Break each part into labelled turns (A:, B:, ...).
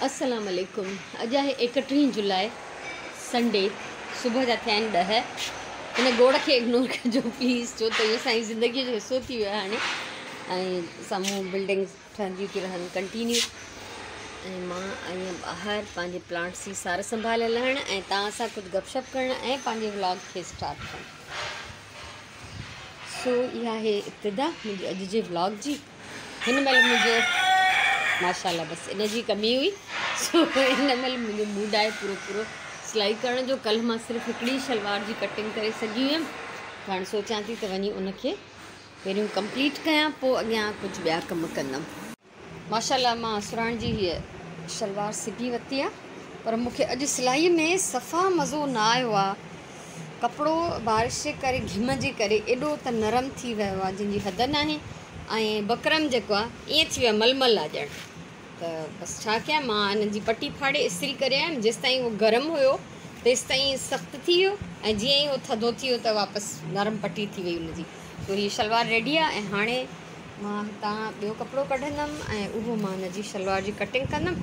A: अस्सलाम वालेकुम। अॼु आहे 31 जुलाई संडे, सुबुह जा थिया आहिनि 10। हिन गोड़ खे इग्नोर कजो प्लीज़, छो त इहो असांजी ज़िंदगीअ जो हिसो थी वियो आहे हाणे। ऐं साम्हूं बिल्डिंग्स ठहंदियूं थी रहनि कंटिन्यू। ऐं मां आई आहियां ॿाहिरि पंहिंजे प्लांट्स जी सार संभाल लहण ऐं तव्हां सां कुझु गपशप करणु ऐं पंहिंजे व्लॉग खे स्टार्ट करणु। सो इहा आहे इब्तिदा मुंहिंजे अॼु जे व्लॉग जी। हिन महिल मुंहिंजो माशाल्लाह बसि इन जी कमी हुई, सो हिन महिल मुंहिंजो मूड आहे पूरो सिलाई करण जो। कल्ह मां सिर्फ़ु हिकिड़ी शलवार जी कटिंग करे सघी हुयमि, हाणे सोचां थी त वञी उनखे पहिरियों कंप्लीट कयां, पोइ अॻियां कुझु ॿिया कम कंदमि। माशाल्लाह मां सुराण जी हीअ शलवार सिबी वरिती आहे, पर मूंखे अॼु सिलाईअ में सफ़ा मज़ो न आयो आहे। कपिड़ो बारिश जे करे घिम जे करे एॾो त नरम थी वियो आहे जंहिंजी हद न आहे। ऐं बकरम जेको आहे ईअं थी वियो आहे मलमल आहे ॼण। त बसि छा कयां, मां हिन जी पटी फाड़े इस्त्री करे आयमि। जेसि ताईं उहो गरम हुयो तेसि ताईं सख़्तु थी वियो, ऐं जीअं ई उहो थधो थी वियो त वापसि नरम पटी थी वई हुनजी। तो हीअ शलवार रेडी आहे ऐं हाणे मां हितां ॿियो कपिड़ो कढंदमि ऐं उहो मां हिन जी शलवार जी कटिंग कंदमि।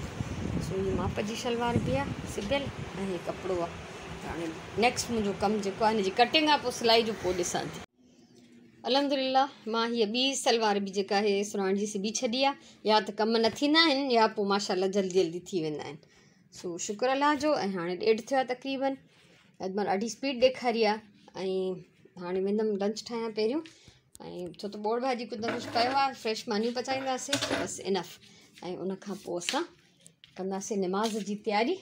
A: सो हीअ माप जी शलवार बि आहे सिबियल ऐं हीअ कपिड़ो आहे। त हाणे नेक्स्ट मुंहिंजो कमु जेको आहे हिन जी कटिंग आहे, पोइ सिलाई जो पोइ ॾिसां थी। अल्हम्दुलिल्लाह मां हीअ ॿी सलवार बि जेका आहे सुराण जी सिबी छॾी आहे। या त कम न थींदा आहिनि या पोइ माशाल्लाह जल्दी थी वेंदा आहिनि। सो शुक्र अलाह जो। ऐं हाणे 1:30 थियो आहे तक़रीबन। अॼु मां ॾाढी स्पीड ॾेखारी आहे ऐं हाणे वेंदमि लंच ठाहियां पहिरियों। ऐं छो त बोड़ भाॼी कुझु न कुझु कयो आहे, फ्रेश मानियूं पचाईंदासीं, बसि इनफ। ऐं उनखां पोइ असां कंदासीं निमाज़ जी तयारी।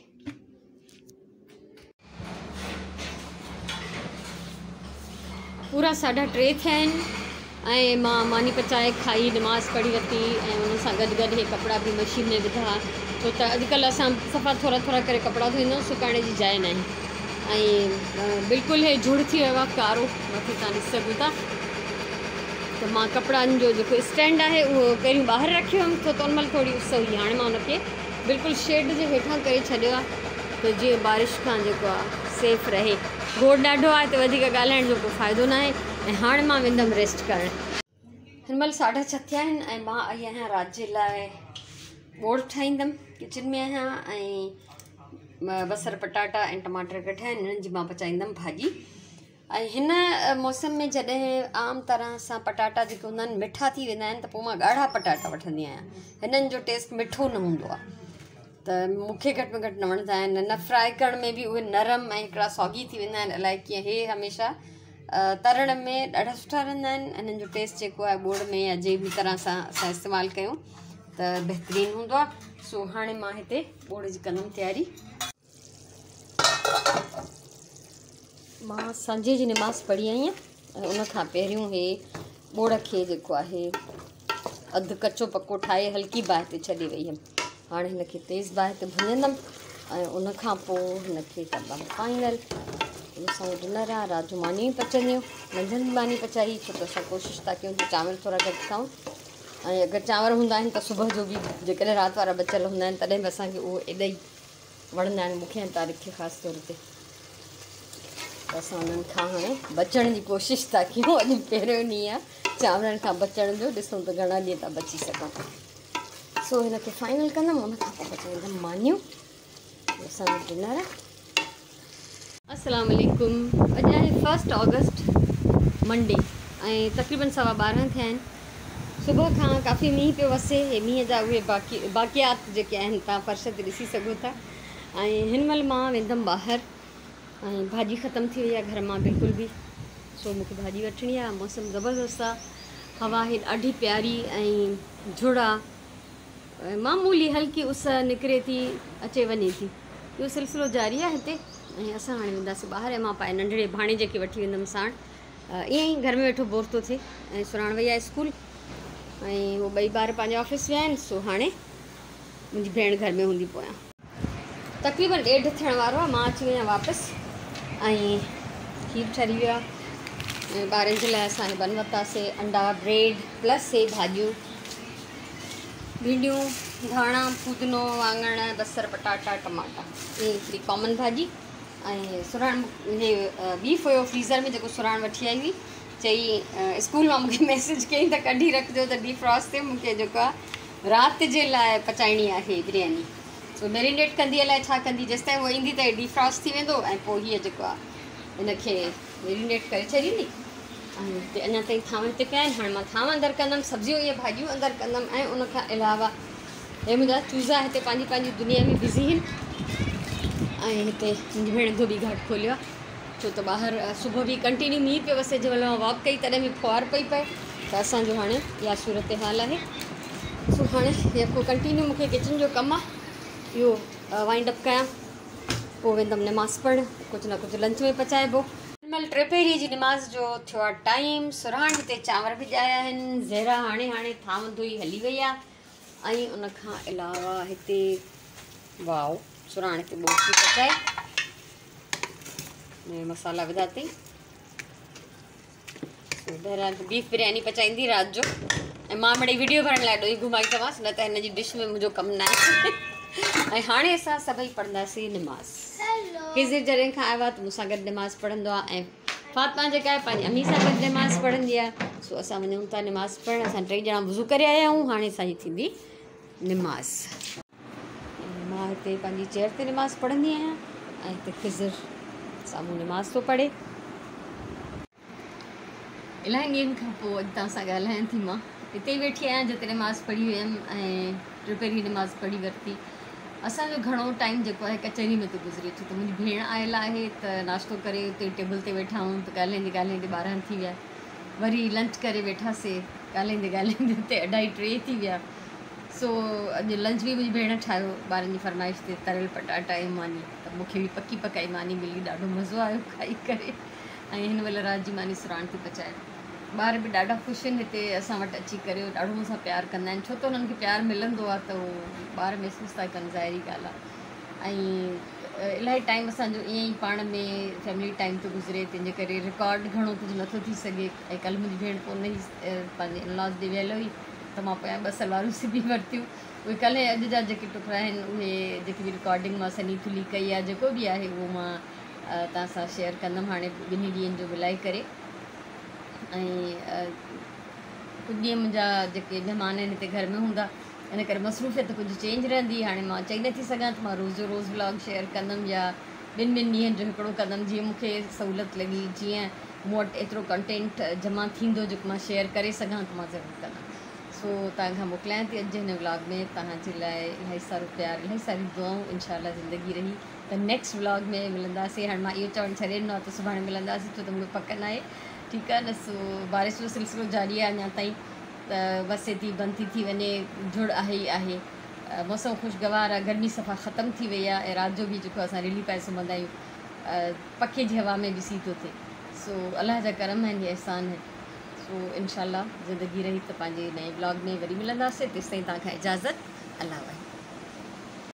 A: पूरा 3:30 थिया आहिनि ऐं मां मानी पचाए खाई निमाज़ पढ़ी वरिती ऐं उन सां गॾु हे कपिड़ा बि मशीन में विधा, छो त अॼुकल्ह असां सफ़ा थोरा करे कपिड़ा धोईंदा आहियूं, सुकाइण जी जाइ न आहे। ऐं बिल्कुलु हे झुड़ थी वियो आहे कारो, मथे तव्हां ॾिसी सघो था। त मां कपिड़नि जो जेको स्टैंड आहे उहो पहिरियों ॿाहिरि रखियो हुअमि, छो त उन महिल थोरी उस हुई। हाणे मां उनखे बिल्कुलु शेड जे हेठां करे छॾियो आहे, त जीअं बारिश खां जेको आहे सेफ रहे। गोड़ ॾाढो आहे त वधीक ॻाल्हाइण जो को फ़ाइदो न आहे। ऐं हाणे मां वेंदमि रेस्ट करणु। हिन महिल 6:30 थिया आहिनि ऐं मां आई आहियां राति जे लाइ बोड़ ठाहींदमि। किचन में आहियां ऐं बसर पटाटा ऐं टमाटर कटिया आहिनि, हिननि जी मां पचाईंदमि भाॼी। ऐं हिन मौसम में जॾहिं आम तरह सां पटाटा जेके हूंदा आहिनि मिठा थी वेंदा आहिनि, त पोइ मां ॻाढ़ा पटाटा वठंदी आहियां। हिननि जो टेस्ट मिठो न हूंदो आहे, त मूंखे घटि में घटि न वणंदा आहिनि। न फ्राई करण में बि उहे नरम ऐं हिकिड़ा सौगी थी वेंदा आहिनि, अलाए कीअं। हे हमेशह तरण में ॾाढा सुठा रहंदा आहिनि। हिननि जो टेस्ट जेको आहे बोड़ में या जंहिं बि तरह सां असां इस्तेमालु कयूं त बहितरीनु हूंदो आहे। सो हाणे मां हिते बोड़ जी कंदमि तयारी। मां सांझे जी निमाज़ पढ़ी आई आहियां ऐं उनखां पहिरियों हे बोड़ खे जेको आहे अधु कचो पको ठाहे हल्की बाहि ते छॾे वई हुयमि। हाणे हिनखे तेज़ बाहि ते भुञंदमि ऐं उनखां पोइ हिनखे कंदमि फाइनल। असांजो डिनर आहे, राति जो मानियूं पचंदियूं, मंझंदि बि मानी पचाई, छो त असां कोशिशि था कयूं त चांवर थोरा घटि खाऊं। ऐं अगरि चांवर हूंदा आहिनि त सुबुह जो बि जेकॾहिं राति वारा बचियल हूंदा आहिनि तॾहिं बि असांखे उहो एॾा ई वणंदा आहिनि, मूंखे ऐं तारीख़ खे ख़ासि तौर ते। त असां उन्हनि खां हाणे बचण जी कोशिशि था कयूं। अॼु पहिरियों ॾींहुं आहे चांवरनि खां बचण जो, ॾिसूं त घणा ॾींहं था बची सघूं। सो हिनखे फाइनल कंदमि, उनखां पोइ पचाईंदमि मानियूं। असांजो डिनर आहे। अस्सलाम वालेकुम। अॼु आहे 1 अगस्त मंडे ऐं तक़रीबन 12:15 थिया आहिनि। सुबुह खां काफ़ी मींहुं पियो वसे। हे मींहं जा उहे बाक़ियात जेके आहिनि तव्हां फर्श ते ॾिसी सघो था। ऐं हिन महिल मां वेंदमि ॿाहिरि ऐं भाॼी ख़तमु थी वई आहे घर मां बिल्कुलु बि। सो मूंखे भाॼी वठणी आहे। मौसम ज़बरदस्त आहे, हवा आहे ॾाढी प्यारी ऐं झुड़ आहे। मामूली हल्की उस निकिरे थी, अचे वञे थी। इहो सिलसिलो जारी आहे हिते। ऐं असां हाणे वेंदासीं ॿाहिरि ऐं मां पंहिंजे नंढड़े भाणे जेके वठी वेंदमि साण। ईअं ई घर में वेठो बोर थो थिए। ऐं सुराण वई आहे स्कूल ऐं उहे ॿई ॿार पंहिंजे ऑफिस विया आहिनि। सो हाणे मुंहिंजी भेण घर में हूंदी पोयां। तक़रीबन 1:30 थियण वारो आहे, मां अची वई आहियां वापसि ऐं खीर ठरी वियो आहे। ऐं ॿारनि जे लाइ असां बन वरितासीं, अंडा ब्रेड प्लस हे भाॼियूं, भिंडियूं, धाणा, पुदीनो, वाङण, बसर पटाटा, टमाटा। इहे हिकिड़ी कॉमन भाॼी। ऐं सुराण हे बीफ हुयो फ्रीज़र में, जेको सुराण वठी आई हुई। चई स्कूल मां मूंखे मैसेज कयईं त कढी रखिजो त डीफ्रॉस्ट ते मूंखे जेको आहे राति जे लाइ पचाइणी आहे बिरयानी। सो मैरिनेट कंदी अलाए छा कंदी, जेसिताईं उहा ईंदी त डीफ्रॉस्ट थी वेंदो ऐं पोइ हीअ जेको आहे हिनखे मैरिनेट करे छॾींदी। ऐं हिते अञा ताईं थांव हिते पिया आहिनि, हाणे मां थांव अंदरि कंदमि, सब्जियूं इहे भाॼियूं अंदरि कंदमि। ऐं उनखां अलावा हे मुंहिंजा चूज़ा हिते पंहिंजी पंहिंजी दुनिया में बिज़ी आहिनि। ऐं हिते मुंहिंजी भेण धोबी घाट खोलियो आहे, छो त ॿाहिरि सुबुह बि कंटिन्यू मींहुं पियो वसे, जंहिं महिल मां वॉक कई तॾहिं बि फुहार पई पए, त असांजो हाणे इहा सूरत हाल आहे। सो हाणे जेको कंटिन्यू मूंखे किचन जो कमु आहे इहो वाइंड अप कयां, पोइ वेंदमि निमाज़ पढ़णु, कुझु न कुझु लंच में पचाइबो। हिनमहिल 3 पहिरीं जी निमाज़ जो थियो आहे टाइम। सुराण हिते चांवर भिॼाया आहिनि, ज़हरा हाणे थांव धोई हली वई आहे। ऐं उनखां अलावा हिते वाओ सुराण हिते ॿोटी पचाए मसाला विधा अथई। बहरहाल बीफ बिरयानी पचाईंदी राति जो, ऐं मां मिड़ई वीडियो भरण लाइ ॾोई घुमाई चवांसि, न त हिनजी डिश में मुंहिंजो कमु न आहे। ऐं हाणे असां सभई पढ़ंदासीं निमाज़। किज़िर जॾहिं खां आयो आहे त मूंसां गॾु निमाज़ पढ़ंदो आहे, ऐं फातिमा जेका आहे पंहिंजी अम्मी सां गॾु निमाज़ पढ़ंदी आहे। सो असां वञूं था निमाज़ पढ़णु, असां 3 ॼणा वज़ू करे आया आहियूं, हाणे असांजी थींदी निमाज़। मां हिते पंहिंजी चेयर ते निमाज़ पढ़ंदी आहियां ऐं हिते किज़िर साम्हूं निमाज़ थो पढ़े। इलाही ॾींहंनि खां पोइ अॼु तव्हां सां ॻाल्हायां थी। मां हिते ई वेठी आहियां जिते निमाज़ पढ़ी हुयमि ऐं 3 पहिरीं निमाज़ पढ़ी वरिती। असांजो घणो टाइम जेको आहे कचहरी में थो गुज़रे, छो त मुंहिंजी भेण आयल आहे, त नाश्तो करे उते टेबल ते वेठा आहियूं, त ॻाल्हाईंदे ॻाल्हाईंदे 12 थी विया। वरी लंच करे वेठासीं, ॻाल्हाईंदे ॻाल्हाईंदे उते 2:30 थी विया। सो अॼु लंच बि मुंहिंजी भेण ठाहियो ॿारनि जी फरमाइश ते, तरियल पटाटा ऐं मानी, त मूंखे बि पकी पकाई मानी मिली, ॾाढो मज़ो आयो खाई करे। ऐं हिन महिल राति जी मानी सुराण थी पचाए। ॿार बि ॾाढा ख़ुशि आहिनि हिते असां वटि अची करे, ॾाढो मूंसां प्यारु कंदा आहिनि, छो त उन्हनि खे प्यारु मिलंदो आहे त उहो ॿार महसूसु था कनि, ज़ाहिरी ॻाल्हि आहे। ऐं इलाही टाइम असांजो ईअं ई पाण में फैमिली टाइम थो गुज़रे, तंहिंजे करे रिकॉर्ड घणो कुझु नथो थी सघे। ऐं कल्ह मुंहिंजी भेण पोइ उन ई पंहिंजे इनलॉज ॾे वियल हुई, त मां पोयां 2 सलवारूं सिबी वरितियूं। उहे कल्ह ऐं अॼु जा जेके टुकड़ा आहिनि उहे जेकी बि रिकॉर्डिंग मां सनी थुली कई आहे, जेको बि आहे उहो मां तव्हां सां शेयर कंदमि हाणे 2 ॾींहंनि जो मिलाए करे। ऐं कुझु ॾींहं मुंहिंजा जेके महिमान आहिनि हिते घर में हूंदा, इन करे मसरूफ़ियत कुझु चेंज रहंदी। हाणे मां चई नथी सघां त मां रोज़ जो रोज़ व्लॉग शेयर कंदमि या 2 ॾींहंनि जो हिकिड़ो कंदमि, जीअं मूंखे सहूलियत लॻी, जीअं मूं वटि एतिरो कंटेंट जमा थींदो जेको मां शेयर करे सघां त मां ज़रूरु कंदमि। सो तव्हांखां मोकिलियां थी अॼु हिन व्लॉग में, तव्हांजे लाइ इलाही सारो प्यार, इलाही सारी दुआऊं, इंशाल्लाह ज़िंदगी रही त नेक्स्ट व्लॉग में मिलंदासीं। हाणे मां इहो चवणु छॾे ॾिनो आहे त सुभाणे मिलंदासीं, छो त मूंखे पक न आहे, ठीकु आहे न। सो बारिश जो सिलसिलो जारी आहे अञा ताईं, त बसे थी बंदि थी वञे, जुड़ आहे ई आहे। मौसम ख़ुशगवार आहे, गर्मी सफ़ा ख़तमु थी वई आहे, ऐं राति जो बि जेको असां रिली पाए सुम्हंदा आहियूं पखे जी हवा में ॾिसी थो थिए। सो अलाह जा करम आहिनि, अहसान आहिनि। सो इंशाल्लाह ज़िंदगी रही त पंहिंजे नए ब्लॉग में वरी मिलंदासीं। तेसिताईं तव्हांखां इजाज़त, अल्लाह वाहे।